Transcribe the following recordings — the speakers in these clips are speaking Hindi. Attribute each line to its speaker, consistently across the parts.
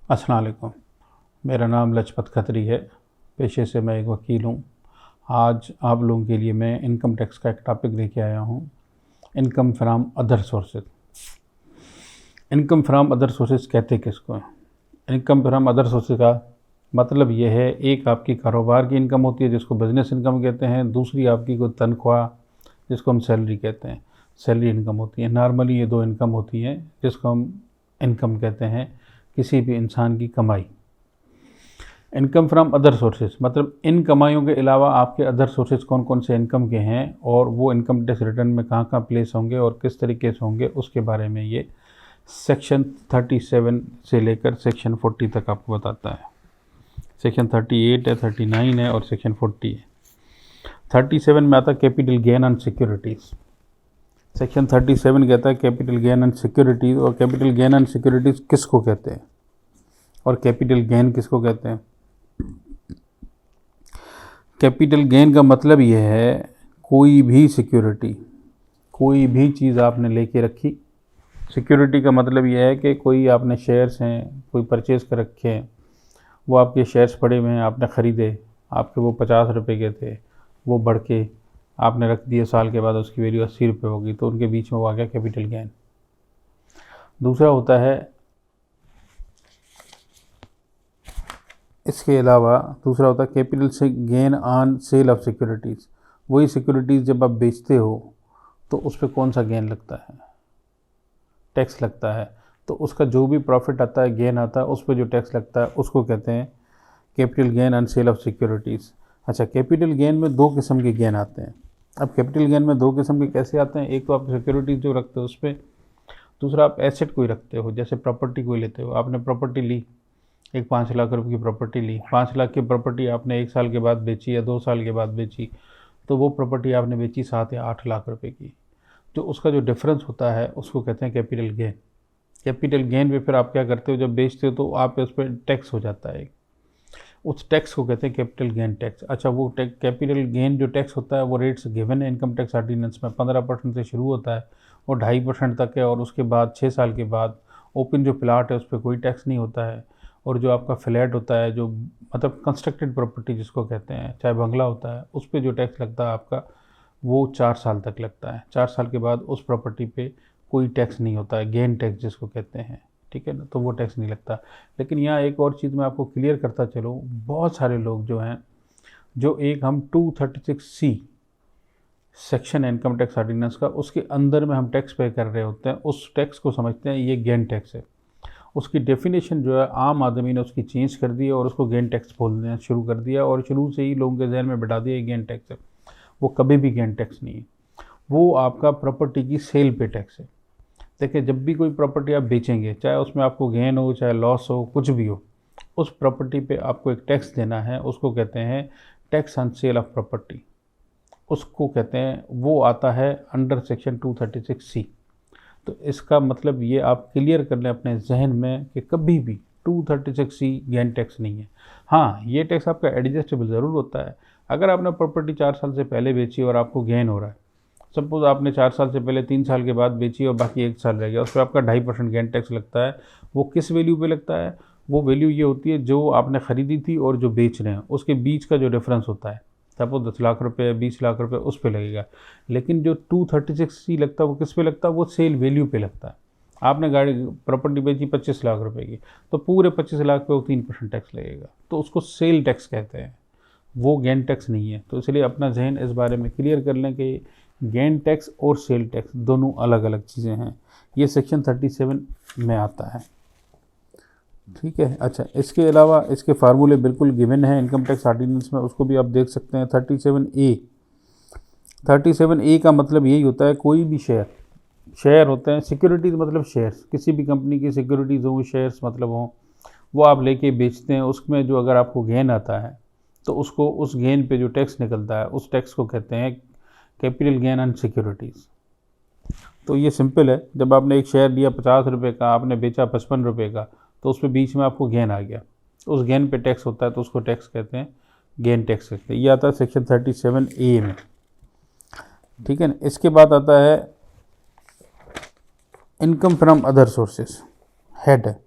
Speaker 1: अस्सलाम वालेकुम। मेरा नाम लजपत खत्री है। पेशे से मैं एक वकील हूँ। आज आप लोगों के लिए मैं इनकम टैक्स का एक टॉपिक लेके आया हूँ, income from other sources. Income from other sources कहते किसको हैं? इनकम फ्राम अदर सोर्सेज का मतलब ये है, एक आपकी कारोबार की इनकम होती है जिसको बिज़नेस इनकम कहते हैं, दूसरी आपकी कोई तनख्वाह जिसको हम सैलरी कहते हैं, सैलरी इनकम होती है। नॉर्मली ये दो इनकम होती हैं जिसको हम इनकम कहते हैं, किसी भी इंसान की कमाई। इनकम फ्रॉम अदर सोर्सेज मतलब इन कमाइयों के अलावा आपके अदर सोर्सेज कौन कौन से इनकम के हैं और वो इनकम टैक्स रिटर्न में कहाँ कहाँ प्लेस होंगे और किस तरीके से होंगे, उसके बारे में ये सेक्शन 37 से लेकर सेक्शन 40 तक आपको बताता है। सेक्शन 38 है, 39 है और सेक्शन 40 है। 37 में आता है capital gain on securities. Section 37 कहता है कैपिटल गेन ऑन सिक्योरिटीज़, और कैपिटल गेन ऑन सिक्योरिटीज़ किसको कहते हैं और कैपिटल गेन किसको कहते हैं? कैपिटल गेन का मतलब यह है, कोई भी सिक्योरिटी, कोई भी चीज़ आपने लेके रखी। सिक्योरिटी का मतलब यह है कि कोई आपने शेयर्स हैं, कोई परचेज़ कर रखे हैं, वो आपके शेयर्स पड़े हुए हैं, आपने ख़रीदे, आपके वो 50 रुपये के थे, वो बढ़ के आपने रख दिए, साल के बाद उसकी वैल्यू 80 रुपये होगी, तो उनके बीच में वो आ गया कैपिटल गेन। दूसरा होता है, इसके अलावा दूसरा होता है कैपिटल से gain on sale of securities. वही सिक्योरिटीज़ जब आप बेचते हो तो उस पर कौन सा गेन लगता है? टैक्स लगता है। तो उसका जो भी प्रॉफिट आता है, गेन आता है, उस पर जो टैक्स लगता है उसको कहते हैं capital gain on sale of securities. अच्छा, कैपिटल गेन में दो किस्म के गेन आते हैं। अब कैपिटल गेन में दो किस्म के कैसे आते हैं? एक तो आप सिक्योरिटीज़ जो रखते हो उस पर, दूसरा आप एसेट कोई रखते हो, जैसे प्रॉपर्टी कोई लेते हो। आपने प्रॉपर्टी ली, एक 5 लाख रुपए की प्रॉपर्टी ली, 5 लाख की प्रॉपर्टी आपने 1 साल के बाद बेची या 2 साल के बाद बेची, तो वो प्रॉपर्टी आपने बेची 7 या 8 लाख रुपए की। जो उसका जो डिफरेंस होता है उसको कहते हैं कैपिटल गेन। कैपिटल गेन पे फिर आप क्या करते हो, जब बेचते हो तो आप उस पर टैक्स हो जाता है, उस टैक्स को कहते हैं कैपिटल गेन टैक्स। अच्छा, वो कैपिटल गेन जो टैक्स होता है वो रेट्स गिवन है इनकम टैक्स ऑर्डिनेंस में। 15% से शुरू होता है और 2.5% तक है, और उसके बाद 6 साल के बाद ओपन जो प्लाट है उस पर कोई टैक्स नहीं होता है। और जो आपका फ्लैट होता है, जो मतलब कंस्ट्रक्टेड प्रॉपर्टी जिसको कहते हैं, चाहे बंगला होता है, उस पर जो टैक्स लगता है आपका, वो 4 साल तक लगता है। 4 साल के बाद उस प्रॉपर्टी पे कोई टैक्स नहीं होता है, गेन टैक्स जिसको कहते हैं, ठीक है ना, तो वो टैक्स नहीं लगता। लेकिन यहाँ एक और चीज़ मैं आपको क्लियर करता चलूँ, बहुत सारे लोग जो हैं, जो एक हम 236C section income tax ordinance का, उसके अंदर में हम टैक्स पे कर रहे होते हैं, उस टैक्स को समझते हैं ये गेन टैक्स है। उसकी डेफिनेशन जो है आम आदमी ने उसकी चेंज कर दी और उसको गेन टैक्स बोलना शुरू कर दिया, और शुरू से ही लोगों के जहन में बिठा दिया ये गेन टैक्स है। वो कभी भी गेन टैक्स नहीं है, वो आपका प्रॉपर्टी की सेल पे टैक्स है। देखिए, जब भी कोई प्रॉपर्टी आप बेचेंगे, चाहे उसमें आपको गेन हो चाहे लॉस हो, कुछ भी हो, उस प्रॉपर्टी पे आपको एक टैक्स देना है, उसको कहते हैं tax on sale of property. उसको कहते हैं, वो आता है अंडर सेक्शन 236C। तो इसका मतलब ये आप क्लियर कर लें अपने जहन में कि कभी भी 236C गेन टैक्स नहीं है। हाँ, ये टैक्स आपका एडजस्टेबल ज़रूर होता है। अगर आपने प्रॉपर्टी 4 साल से पहले बेची और आपको गेन हो रहा है, सपोज आपने 4 साल से पहले 3 साल के बाद बेची और बाकी 1 साल रह गया, उस पर आपका 2.5% गेन टैक्स लगता है। वो किस वैल्यू पे लगता है? वो वैल्यू ये होती है जो आपने ख़रीदी थी और जो बेच रहे हैं उसके बीच का जो डिफरेंस होता है। सपोज 10 लाख रुपये, 20 लाख रुपये, उस पे लगेगा। लेकिन जो 236C लगता है वो किस पे लगता है? वो सेल वैल्यू पे लगता है। आपने गाड़ी प्रॉपर्टी बेची 25 लाख रुपए की, तो पूरे 25 लाख पे वो 3% टैक्स लगेगा, तो उसको सेल टैक्स कहते हैं, वो गेन टैक्स नहीं है। तो इसलिए अपना जहन इस बारे में क्लियर कर लें कि गेन टैक्स और सेल टैक्स दोनों अलग अलग चीज़ें हैं। ये सेक्शन 37 में आता है, ठीक है। अच्छा, इसके अलावा इसके फार्मूले बिल्कुल गिवन है इनकम टैक्स ऑर्डिनेंस में, उसको भी आप देख सकते हैं। 37A का मतलब यही होता है, कोई भी शेयर होते हैं, सिक्योरिटीज़ मतलब शेयर्स, किसी भी कंपनी की सिक्योरिटीज़ हों, शेयर्स मतलब हों, वो आप लेके बेचते हैं। उसमें जो अगर आपको गेन आता है तो उसको, उस गेन पे जो टैक्स निकलता है उस टैक्स को कहते हैं कैपिटल गेन ऑन सिक्योरिटीज़। तो ये सिंपल है, जब आपने एक शेयर लिया 50 रुपये का, आपने बेचा 55 रुपये का, तो उसमें बीच में आपको गेन आ गया, उस गेन पे टैक्स होता है, तो उसको टैक्स कहते हैं, गेन टैक्स कहते हैं। ये आता है सेक्शन 37A में, ठीक है ना। इसके बाद आता है income from other sources, head है।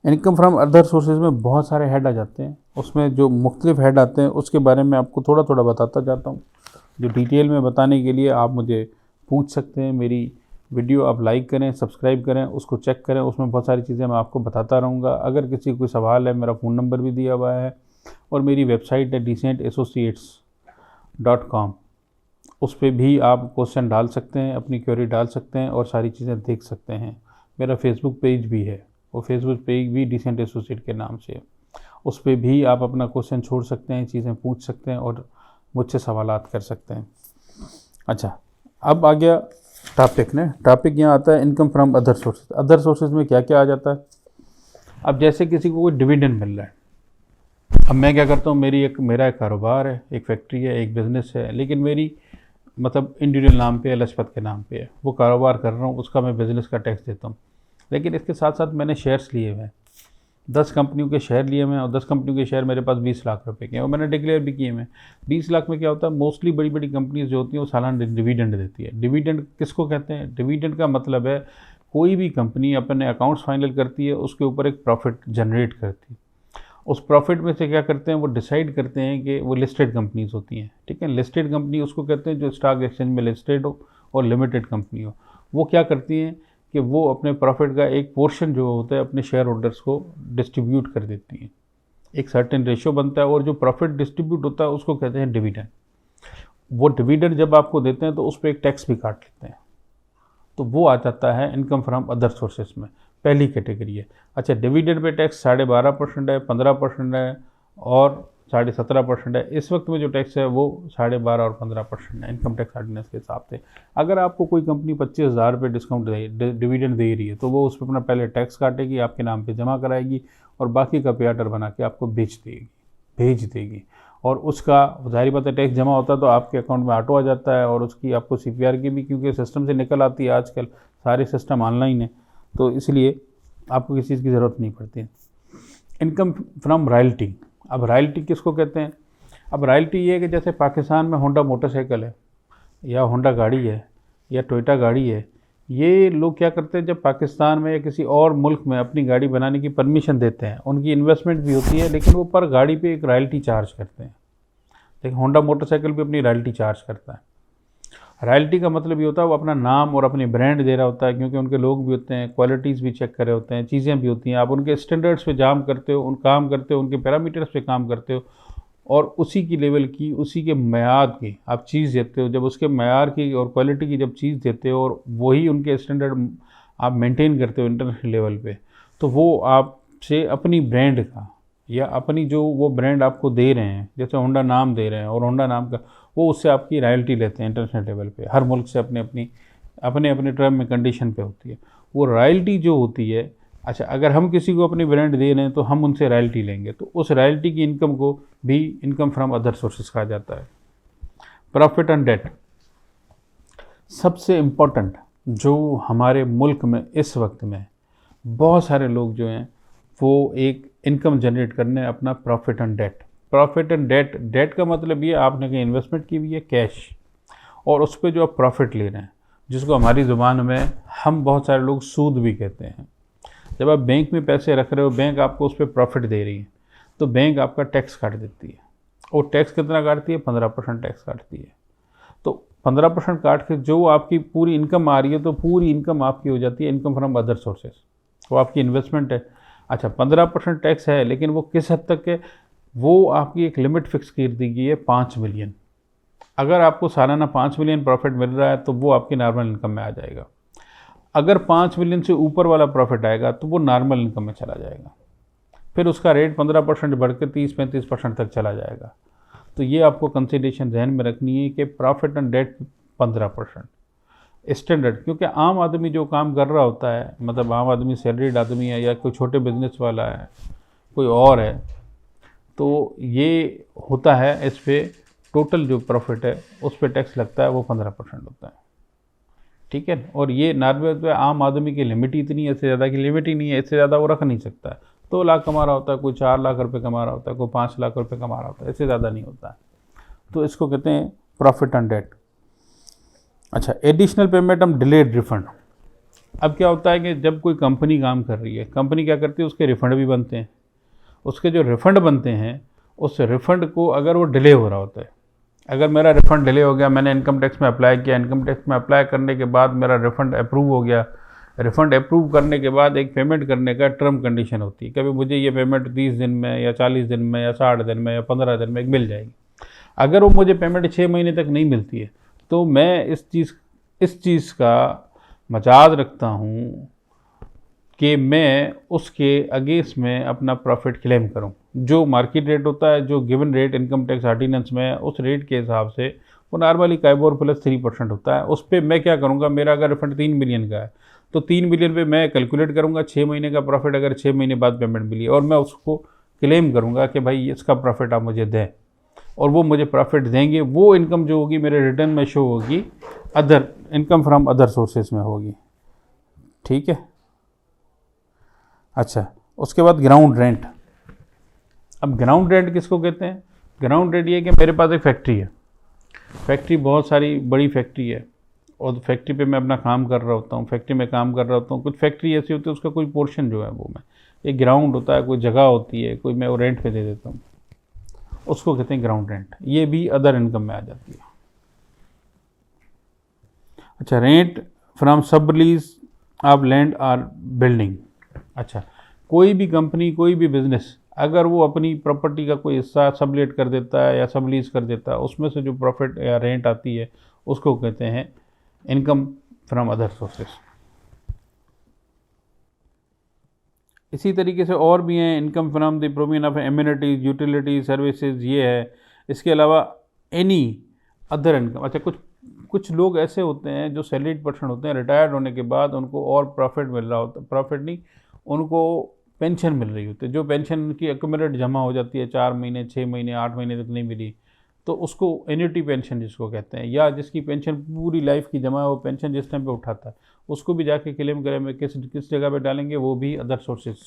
Speaker 1: इनकम फ्रॉम अदर सोर्सेज में बहुत सारे हेड आ जाते हैं, उसमें जो मुख्तलिफ हेड आते हैं उसके बारे में आपको थोड़ा थोड़ा बताता जाता हूँ। जो डिटेल में बताने के लिए आप मुझे पूछ सकते हैं। मेरी वीडियो आप लाइक करें, सब्सक्राइब करें, उसको चेक करें, उसमें बहुत सारी चीज़ें मैं आपको बताता रहूँगा। अगर किसी को कोई सवाल है, मेरा फ़ोन नंबर भी दिया हुआ है और मेरी वेबसाइट है DecentAssociates.com। उस पर भी आप क्वेश्चन डाल सकते हैं, अपनी क्वेरी डाल सकते हैं और सारी चीज़ें देख सकते हैं। मेरा फेसबुक पेज भी है, वो फेसबुक पेज भी डिसेंट एसोसिएट के नाम से है। उस पर भी आप अपना क्वेश्चन छोड़ सकते हैं, चीज़ें पूछ सकते हैं और मुझसे सवालात कर सकते हैं। अच्छा, अब आ गया टॉपिक ने। टॉपिक यहाँ आता है income from other sources. Other sources में क्या क्या आ जाता है? अब जैसे किसी को कोई डिविडेंड मिल रहा है, अब मैं क्या करता हूँ, मेरा एक कारोबार है, एक फैक्ट्री है, एक बिज़नेस है, लेकिन मेरी मतलब इंडिविजुअल नाम पे है, लजपत के नाम पे है, वो कारोबार कर रहा हूँ, उसका मैं बिज़नेस का टैक्स देता हूँ। लेकिन इसके साथ साथ मैंने शेयर्स लिए हुए हैं, 10 कंपनियों के शेयर लिए हुए हैं और 10 कंपनियों के शेयर मेरे पास 20 लाख रुपए के हैं और मैंने डिक्लेयर भी किए हुए। 20 लाख में क्या होता है, मोस्टली बड़ी बड़ी कंपनीज जो होती हैं वो सालाना डिविडेंड देती है। डिविडेंड किसको कहते हैं? डिविडेंड का मतलब है कोई भी कंपनी अपने अकाउंट्स फाइनल करती है, उसके ऊपर एक प्रॉफिट जनरेट करती है। उस प्रॉफिट में से क्या करते हैं, वो डिसाइड करते हैं कि वो लिस्टेड कंपनीज होती हैं, ठीक है। लिस्टेड कंपनी उसको कहते हैं जो स्टॉक एक्सचेंज में लिस्टेड हो और लिमिटेड कंपनी हो। वो क्या करती हैं कि वो अपने प्रॉफिट का एक पोर्शन जो होता है अपने शेयर होल्डर्स को डिस्ट्रीब्यूट कर देती हैं। एक सर्टेन रेशियो बनता है और जो प्रॉफिट डिस्ट्रीब्यूट होता है उसको कहते हैं डिविडेंड। वो डिविडेंड जब आपको देते हैं तो उस पर एक टैक्स भी काट लेते हैं, तो वो आ जाता है इनकम फ्रॉम अदर सोर्सेज में, पहली कैटेगरी है। अच्छा, डिविडेंड पे टैक्स 12.5% है, 15% है और 17.5% है। इस वक्त में जो टैक्स है वो 12.5 और 15% है इनकम टैक्स ऑर्डिनेंस के हिसाब से। अगर आपको कोई कंपनी 25,000 रुपये डिस्काउंट डिविडेंड दे रही है तो वो उस पर अपना पहले टैक्स काटेगी, आपके नाम पे जमा कराएगी और बाकी का पे ऑर्डर बना के आपको भेज देगी और उसका ज़ाहिर बात है टैक्स जमा होता है तो आपके अकाउंट में ऑटो आ जाता है और उसकी आपको CPR की भी, क्योंकि सिस्टम से निकल आती है, आजकल सारे सिस्टम ऑनलाइन है, तो इसलिए आपको किसी चीज़ की ज़रूरत नहीं पड़ती है। Income from royalty. अब रॉयल्टी किसको कहते हैं? अब रॉयल्टी ये है कि जैसे पाकिस्तान में होंडा मोटरसाइकिल है या होंडा गाड़ी है या टोयोटा गाड़ी है, ये लोग क्या करते हैं, जब पाकिस्तान में या किसी और मुल्क में अपनी गाड़ी बनाने की परमिशन देते हैं, उनकी इन्वेस्टमेंट भी होती है, लेकिन वो पर गाड़ी पे एक रॉयल्टी चार्ज करते हैं। देखिए, होंडा मोटरसाइकिल भी अपनी रॉयल्टी चार्ज करता है। रॉयल्टी का मतलब ये होता है वो अपना नाम और अपनी ब्रांड दे रहा होता है, क्योंकि उनके लोग भी होते हैं, क्वालिटीज़ भी चेक कर रहे होते हैं, चीज़ें भी होती हैं, आप उनके स्टैंडर्ड्स पे काम करते हो, उनके पैरामीटर्स पे काम करते हो और उसी की लेवल की, उसी के मयार की आप चीज़ देते हो। जब उसके मयार की और क्वालिटी की जब चीज़ देते हो और वही उनके स्टैंडर्ड आप मेंटेन करते हो इंटरनेशनल लेवल पे, तो वो आपसे अपनी ब्रांड का या अपनी जो वो ब्रांड आपको दे रहे हैं, जैसे होंडा नाम दे रहे हैं और होंडा नाम का, वो उससे आपकी रॉयल्टी लेते हैं इंटरनेशनल लेवल पे। हर मुल्क से अपने टर्म में कंडीशन पे होती है वो रॉयल्टी जो होती है। अच्छा, अगर हम किसी को अपनी ब्रांड दे रहे हैं तो हम उनसे रॉयल्टी लेंगे, तो उस रॉयल्टी की इनकम को भी इनकम फ्रॉम अदर सोर्सेज कहा जाता है। प्रॉफिट एंड डेट सबसे इम्पोर्टेंट, जो हमारे मुल्क में इस वक्त में बहुत सारे लोग जो हैं वो एक इनकम जनरेट करने अपना profit and debt. Profit and debt का मतलब ये आपने कहीं इन्वेस्टमेंट की हुई है कैश और उस पर जो आप प्रॉफिट ले रहे हैं, जिसको हमारी ज़ुबान में हम बहुत सारे लोग सूद भी कहते हैं। जब आप बैंक में पैसे रख रहे हो, बैंक आपको उस पर प्रॉफिट दे रही है, तो बैंक आपका टैक्स काट देती है और टैक्स कितना काटती है? 15% टैक्स काटती है। तो 15% काट के जो आपकी पूरी इनकम आ रही है, तो पूरी इनकम आपकी हो जाती है इनकम फ्रॉम अदर सोर्सेज, वो आपकी इन्वेस्टमेंट है। अच्छा, 15% टैक्स है, लेकिन वो किस हद तक है? वो आपकी एक लिमिट फिक्स कर दी गई है 5 मिलियन। अगर आपको सालाना 5 मिलियन प्रॉफिट मिल रहा है तो वो आपकी नॉर्मल इनकम में आ जाएगा। अगर 5 मिलियन से ऊपर वाला प्रॉफिट आएगा तो वो नॉर्मल इनकम में चला जाएगा, फिर उसका रेट 15% बढ़ के 30-35% तक चला जाएगा। तो ये आपको कंसिडरेशन ध्यान में रखनी है कि प्रॉफिट एंड डेट 15% स्टैंडर्ड, क्योंकि आम आदमी जो काम कर रहा होता है, मतलब आम आदमी सैलरीड आदमी है या कोई छोटे बिजनेस वाला है, कोई और है, तो ये होता है इस पर टोटल जो प्रॉफिट है उस पर टैक्स लगता है, वो 15% होता है, ठीक है। और ये नॉर्मल आम आदमी की लिमिट ही इतनी है, इससे ज़्यादा की लिमिट ही नहीं है, इससे ज़्यादा वो रख नहीं सकता है। 2 लाख कमा रहा होता है, कोई 4 लाख रुपए कमा रहा होता है, कोई 5 लाख रुपए कमा रहा होता है, इससे ज़्यादा नहीं होता है। तो इसको कहते हैं प्रॉफिट एंड डेट। अच्छा, एडिशनल पेमेंट हम डिलेड रिफंड। अब क्या होता है कि जब कोई कंपनी काम कर रही है, कंपनी क्या करती है, उसके रिफ़ंड भी बनते हैं। उसके जो रिफ़ंड बनते हैं, उस रिफ़ंड को अगर वो डिले हो रहा होता है, अगर मेरा रिफ़ंड डिले हो गया, मैंने इनकम टैक्स में अप्लाई किया, इनकम टैक्स में अप्लाई करने के बाद मेरा रिफ़ंड अप्रूव हो गया, रिफ़ंड अप्रूव करने के बाद एक पेमेंट करने का टर्म कंडीशन होती है, कभी मुझे ये पेमेंट 30 दिन में या 40 दिन में या 60 दिन में या 15 दिन में मिल जाएगी। अगर वो मुझे पेमेंट 6 महीने तक नहीं मिलती है, तो मैं इस चीज़ का मजाज रखता हूँ कि मैं उसके अगेंस्ट में अपना प्रॉफिट क्लेम करूं। जो मार्केट रेट होता है, जो given rate income tax ordinance में है, उस रेट के हिसाब से वो नॉर्मली काइबोर प्लस 3% होता है। उस पर मैं क्या करूंगा, मेरा अगर रिफंड 3 मिलियन का है तो 3 मिलियन पे मैं कैलकुलेट करूंगा 6 महीने का प्रॉफिट, अगर 6 महीने बाद पेमेंट मिली और मैं उसको क्लेम करूँगा कि भाई इसका प्रॉफिट आप मुझे दें, और वो मुझे प्रॉफिट देंगे। वो इनकम जो होगी मेरे रिटर्न में शो होगी, other income from other sources में होगी। ठीक है। अच्छा, उसके बाद ग्राउंड रेंट। अब ग्राउंड रेंट किसको कहते हैं? ग्राउंड रेंट ये कि मेरे पास एक फैक्ट्री है, फैक्ट्री बहुत सारी बड़ी फैक्ट्री है, और फैक्ट्री पे मैं अपना काम कर रहा होता हूँ, फैक्ट्री में काम कर रहा होता हूँ। कुछ फैक्ट्री ऐसी होती है उसका कोई पोर्शन जो है वो मैं, एक ग्राउंड होता है, कोई जगह होती है, कोई मैं वो रेंट पे दे देता हूँ, उसको कहते हैं ग्राउंड रेंट। ये भी अदर इनकम में आ जाती है। अच्छा, rent from sub lease of land or building. अच्छा, कोई भी कंपनी, कोई भी बिजनेस अगर वो अपनी प्रॉपर्टी का कोई हिस्सा सबलेट कर देता है या सबलीज कर देता है, उसमें से जो प्रॉफिट या रेंट आती है उसको कहते हैं इनकम फ्रॉम अदर सोर्सेस। इसी तरीके से और भी हैं, income from the provision of amenities, utilities, services, ये है। इसके अलावा एनी अदर इनकम। अच्छा, कुछ लोग ऐसे होते हैं जो सैलरीड पर्सन होते हैं, रिटायर्ड होने के बाद उनको और प्रॉफिट मिल रहा होता है, प्रॉफिट नहीं, उनको पेंशन मिल रही होती है। जो पेंशन उनकी एक्यूमुलेट जमा हो जाती है, 4 महीने, 6 महीने, 8 महीने तक नहीं मिली, तो उसको एन्युटी पेंशन जिसको कहते हैं, या जिसकी पेंशन पूरी लाइफ की जमा है, वो पेंशन जिस टाइम पे उठाता है उसको भी जाके क्लेम करें में किस जगह पे डालेंगे, वो भी अदर सोर्सेज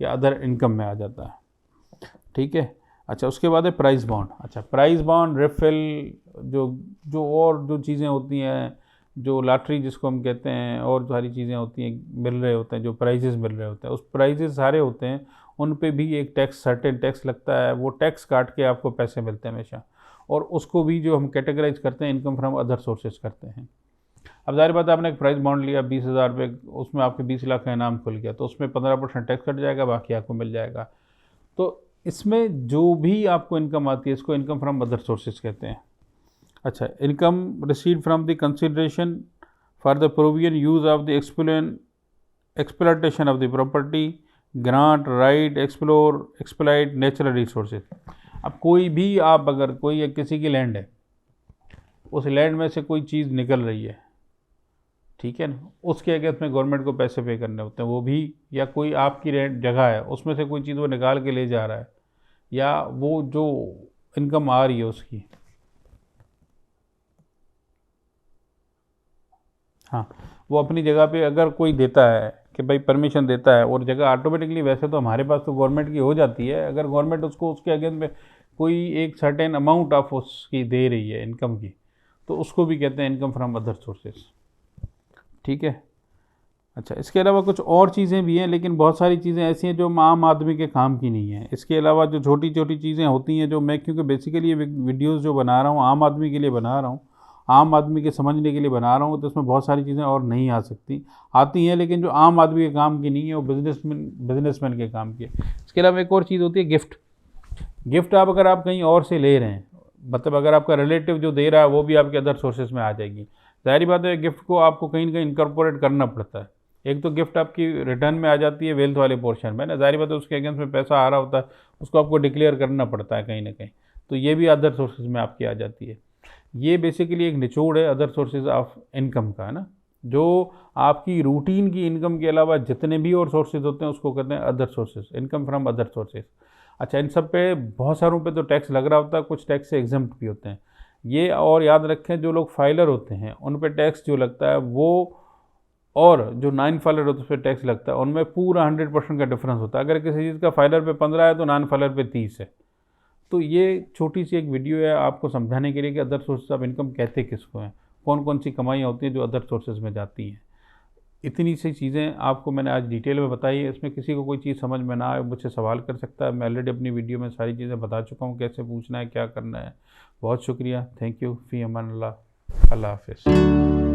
Speaker 1: या अदर इनकम में आ जाता है। ठीक है। अच्छा, उसके बाद है प्राइस बॉन्ड। अच्छा, प्राइस बॉन्ड, रेफेल, जो जो और जो चीज़ें होती हैं, जो लॉटरी जिसको हम कहते हैं, और सारी चीज़ें होती हैं, मिल रहे होते हैं, जो प्राइजेस मिल रहे होते हैं, उस प्राइजेस सारे होते हैं, उन पे भी एक टैक्स, सर्टेन टैक्स लगता है। वो टैक्स काट के आपको पैसे मिलते हैं हमेशा, और उसको भी जो हम कैटेगराइज करते हैं, इनकम फ्रॉम अदर सोर्सेज करते हैं। अब जाहिर बात है, आपने एक प्राइस बॉन्ड लिया 20,000 रुपये, उसमें आपके 20 लाख का इनाम खुल गया, तो उसमें 15% टैक्स कट जाएगा, बाकी आपको मिल जाएगा। तो इसमें जो भी आपको इनकम आती है, इसको इनकम फ्रॉम अदर सोर्सेज कहते हैं। अच्छा, income received from the consideration for the provision use of the exploitation of the property, grant, right, exploit natural resources. अब कोई भी आप, अगर कोई किसी की लैंड है, उस लैंड में से कोई चीज़ निकल रही है, ठीक है ना, उसके अगेंस्ट में गवर्नमेंट को पैसे पे करने होते हैं, वो भी, या कोई आपकी रेंट जगह है, उसमें से कोई चीज़ वो निकाल के ले जा रहा है, या वो जो इनकम आ रही है उसकी, हाँ, वो अपनी जगह पे अगर कोई देता है कि भाई परमिशन देता है, और जगह ऑटोमेटिकली, वैसे तो हमारे पास तो गवर्नमेंट की हो जाती है, अगर गवर्नमेंट उसको उसके अगेंस्ट में कोई एक सर्टेन अमाउंट ऑफ उसकी दे रही है इनकम की, तो उसको भी कहते हैं इनकम फ्रॉम अदर सोर्सेज। ठीक है। अच्छा, इसके अलावा कुछ और चीज़ें भी हैं, लेकिन बहुत सारी चीज़ें ऐसी हैं जो आम आदमी के काम की नहीं है। इसके अलावा जो छोटी छोटी चीज़ें होती हैं, जो मैं, क्योंकि बेसिकली ये वीडियोज़ जो बना रहा हूँ आम आदमी के लिए बना रहा हूँ, आम आदमी के समझने के लिए बना रहा हूँ, तो इसमें बहुत सारी चीज़ें और नहीं आ सकती, आती हैं, लेकिन जो आम आदमी के काम की नहीं है, वो बिजनेसमैन के काम की है। इसके अलावा एक और चीज़ होती है गिफ्ट। गिफ्ट आप, अगर आप कहीं और से ले रहे हैं, मतलब अगर आपका रिलेटिव जो दे रहा है वो भी आपके अदर सोर्सेज में आ जाएगी। ज़ाहिर बात है, गिफ्ट को आपको कहीं ना कहीं इनकॉर्पोरेट करना पड़ता है। एक तो गिफ्ट आपकी रिटर्न में आ जाती है वेल्थ वाले पोर्शन में ना, ज़ाहिर बात है उसके अगेंस्ट में पैसा आ रहा होता है, उसको आपको डिक्लेयर करना पड़ता है कहीं ना कहीं, तो ये भी अदर सोर्सेज में आपकी आ जाती है। ये बेसिकली एक निचोड़ है अदर सोर्सेज ऑफ इनकम का, है ना, जो आपकी रूटीन की इनकम के अलावा जितने भी और सोर्सेज होते हैं उसको कहते हैं other sources, income from other sources. अच्छा, इन सब पे बहुत सारों पे तो टैक्स लग रहा होता है, कुछ टैक्स से एग्जम्प्ट भी होते हैं ये, और याद रखें जो लोग फाइलर होते हैं उन पे टैक्स जो लगता है वो, और जो नॉन फाइलर होते हैं उस पर टैक्स लगता है, उनमें पूरा 100% का डिफरेंस होता है। अगर किसी चीज़ का फाइलर पे 15 है तो नॉन फाइलर पे 30 है। तो ये छोटी सी एक वीडियो है आपको समझाने के लिए कि अदर सोर्सेज ऑफ इनकम कहते किसको हैं, कौन कौन सी कमाइयाँ होती हैं जो अदर सोर्सेज में जाती हैं। इतनी सी चीज़ें आपको मैंने आज डिटेल में बताई है। इसमें किसी को कोई चीज़ समझ में ना आए मुझसे सवाल कर सकता है। मैं ऑलरेडी अपनी वीडियो में सारी चीज़ें बता चुका हूँ, कैसे पूछना है, क्या करना है। बहुत शुक्रिया, थैंक यू, फ़ी अमान अल्लाह, अल्लाह हाफ़िज़।